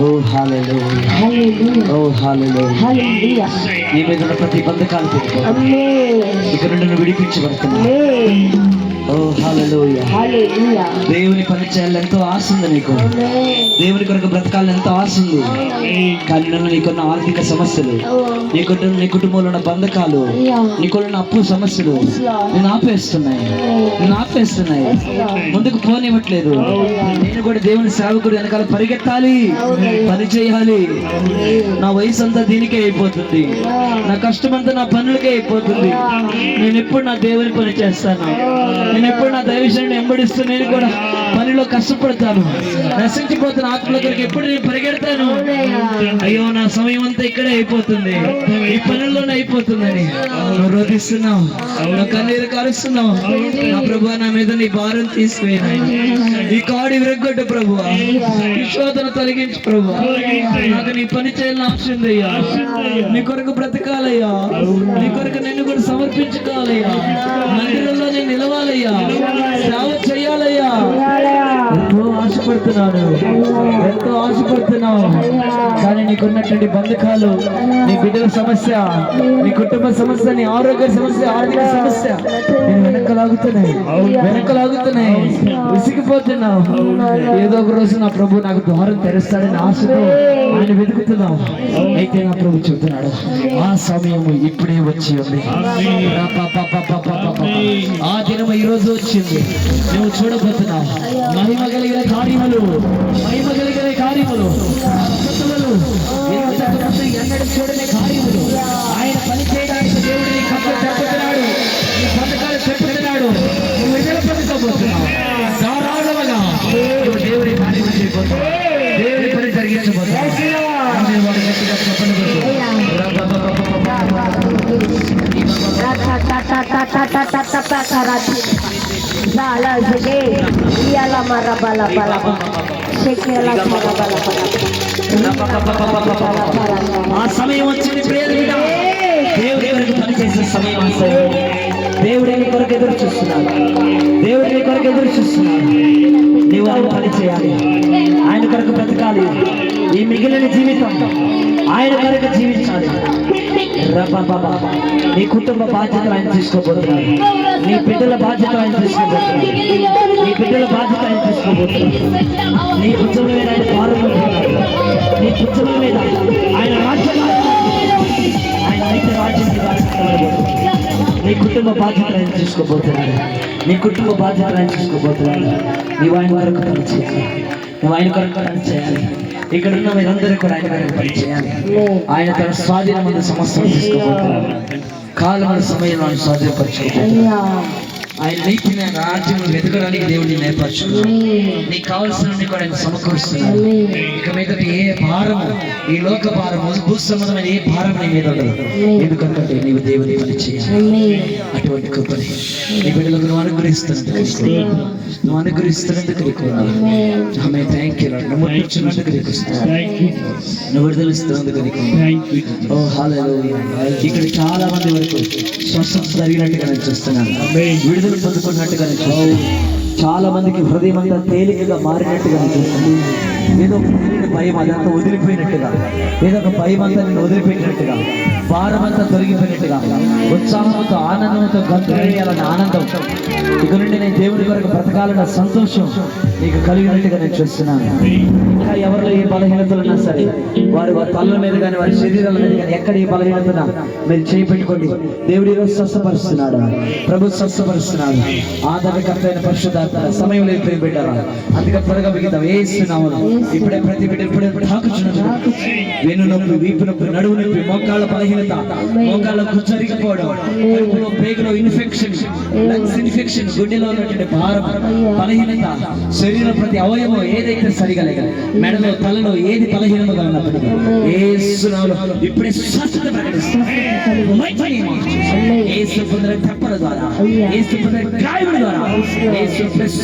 ఓ హల్లెలూయా, ఓ హల్లెలూయా. నీ మీద ఉన్న ప్రతి బంధకాలు ఇక్కడ నుండి విడిపించబడుతున్నాను. ఓ హల్లెలూయా. దేవుని పని చేయాలని ఎంతో ఆశ ఉంది నీకు. దేవుని కొరకు బ్రతకాలని ఎంతో ఆశ ఉంది. కానీ నన్ను నీకున్న ఆర్థిక సమస్యలు, నీ కుటుంబంలో ఉన్న బంధకాలు, నీకున్న అప్పు సమస్యలు నేను ఆపేస్తున్నాయి. ముందుకు పోనివ్వట్లేదు. నేను కూడా దేవుని సేవకుడు వెనకాల పరిగెత్తాలి, పని చేయాలి. నా వయసు అంతా దీనికే అయిపోతుంది, నా కష్టమంతా నా పనులకే అయిపోతుంది. నేను ఎప్పుడు నా దేవుని పని చేస్తాను, నేను ఎప్పుడు నా దైవజనుడిని వెంబడిస్తూ నేను కూడా పనిలో కష్టపడతాను. నశించిపోతున్న ఆత్మల కొరకు ఎప్పుడు నేను పరిగెడతాను. అయ్యో నా సమయం అంతా ఇక్కడే అయిపోతుంది, ఈ పనుల్లోనే అయిపోతుందని నువ్వు రోధిస్తున్నావు, నువ్వు కన్నీరు కారుస్తున్నావు. నా ప్రభువా, నా మీద నీ భారం తీసుకుపోయినా, ఈ కాడి విరగొట్టు ప్రభువా, ఈ శోధన తొలగించు ప్రభువా. నాకు నీ పని చేయాలని ఆశ ఉందయ్యా. నీ కొరకు బ్రతకాలయ్యా, నీ కొరకు నిన్ను కూడా సమర్పించుకోవాలయ్యా. మందిరంలో నేను నిలవాలయ్యా, సేవ చేయాలయ్యా. ఎంతో ఆశపడుతున్నావు. కానీ నీకున్నటువంటి బంధకాలు, నీ బిడ్డల సమస్య, నీ కుటుంబ సమస్య, నీ ఆరోగ్య సమస్య, ఆర్థిక సమస్య నేను వెనకలాగుతున్నాయి. విసిగిపోతున్నావు. ఏదో ఒక రోజు నా ప్రభు నాకు ద్వారం తెరుస్తాడని ఆశతో ఆయన వెతుకుతున్నావు. అయితే నా ప్రభు చెబుతున్నాడు, ఆ సమయము ఇప్పుడే వచ్చి ఉంది. ఆ దినము ఈ రోజు వచ్చింది. నువ్వు చూడబోతున్నావు మహిమ కలిగిన కార్యములు, ఎన్నడూ చూడని కార్యములు. ఆయన పని చేయడానికి దేవుడిని కథలు చెప్పుతున్నాడు, నీ పథకాలు చెప్పుతున్నాడు. నువ్వు విడుదల పొందుకోబోతున్నావు. ధారాళముగా నువ్వు దేవుడి కార్యము చేయబోతున్నావు, దేవుడి పని జరిగించబోతున్నావు. ఆ సమయం వచ్చింది. దేవుడి కొరకు పనిచేసే సమయం. దేవుడి కొరకు ఎదురు చూస్తున్నాడు. నీవు ఆయన పని చేయాలి, ఆయన కొరకు బ్రతకాలి. ఈ మిగిలిన జీవితం ఆయన కొరకు జీవించాలి. నీ కుటుంబ బాధ్యతలు ఆయన తీసుకోబోతున్నాడు. నీ బిడ్డల బాధ్యత ఆయన తీసుకోబోతున్నాడు. నీ భుజం మీద ఆయన భారం ఉంటున్నాడు. నీ భుజం మీద ఆయన రాజ్యం, ఆయన అయితే రాజ్యం. నీ కుటుంబ బాధ్యతలు ఆయన తీసుకోబోతున్నాడు. నీవు ఆయన కొరకు పని చేయాలి. ఇక్కడ ఉన్న మీరందరూ కూడా ఆయన కొరకు పని చేయాలి. ఆయన తన స్వాధీనమైన సమస్యలు తీసుకోబోతున్నాడు. కాలమైన సమయంలో ఆయన స్వాధీనపరచుకోబోతున్నాడు. ఆయన నీతిని రాజ్యం వెతకడానికి దేవుడిని నేర్పరచుకున్నాడు. నీకు కావాల్సిన కూడా ఆయన సమకూరుస్తున్నాడు. ఇక మీద ఏ భారము, ఈ లోక భారము, భూ సంబంధమైన ఏ భారం నీ మీద ఉండదు. ఎందుకంటే నీవు దేవుని పని చేయాలి. అటువంటి కృపని నీ బిడ్డలకు నువ్వు అనుగ్రహిస్తున్నందుకు ఆమె థ్యాంక్ యూ. నువ్వు ముట్టించినందుకు నువ్వు విడుదలిస్తున్నందుకు. ఓ హల్లెలూయా. ఇక్కడ చాలా మంది వరకు స్వస్థత జరిగినట్టుగా నేను చూస్తున్నాను, విడుదల పొందుకున్నట్టుగా నేను చూస్తున్నాను. చాలా మందికి హృదయం అంతా తేలికగా మారినట్టుగా చూస్తుంది. ఏదో ఒక భయం అదంతా వదిలిపోయినట్టుగా, ఏదో ఒక భయం అంతా నేను వదిలిపోయినట్టుగా, భారం అంతా తొలగిపోయినట్టుగా, ఉత్సాహంతో ఆనందంతో గంతులేయాలన్న ఆనందం, ఇక నుండి నేను దేవుడి కొరకు బ్రతకాలన్న సంతోషం నీకు కలిగినట్టుగా నేను చూస్తున్నాను. ఇంకా ఎవరిలో ఏ బలహీనతలు ఉన్నా సరే, వారి తల మీద కానీ వారి శరీరాల మీద కానీ ఎక్కడ ఏ బలహీనత మీరు చేయి పెట్టుకోండి. దేవుడి ఈరోజు స్వస్థపరుస్తున్నాడు, ప్రభు స్వస్థపరుస్తున్నాడు. ఆదరణకర్త అయిన పరిశుద్ధాత్మ సమయం లేదు పెట్టారా, అందుకే త్వరగా బిగిద్దాం. వేస్తున్నాము ఇప్పుడే ప్రతి బిడ్డ ఇప్పుడే తాకుచున్నది. వెన్ను నొప్పి, వీపు నొప్పి, నడువు నొప్పి, మోకాళ్ళ బలహీనత, మోకాళ్ళకు జరిగిపోవడం, కడుపులో పేగులో ఇన్ఫెక్షన్, లంగ్స్ ఇన్ఫెక్షన్, గుండెలో ఉన్నటువంటి భారం, బలహీనత, శరీరం ప్రతి అవయవం ఏదైతే సరిగా లేక, మెడలో తలలో ఏది బలహీనతగా ఉన్నప్పటికీ యేసునామములో ఇప్పుడే స్వస్థత ప్రకటిస్తాం. యేసు పొందిన తప్పల ద్వారా, యేసు పొందిన గాయముల ద్వారా యేసు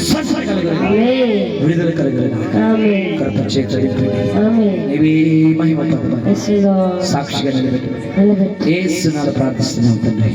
స్వస్థత కలుగును, విడుదల కలుగును. కృప చేత నీవే మహిమ సాక్షిగా నిలబెట్టు. యేసు నామములో ప్రార్థిస్తున్నాం తండ్రి.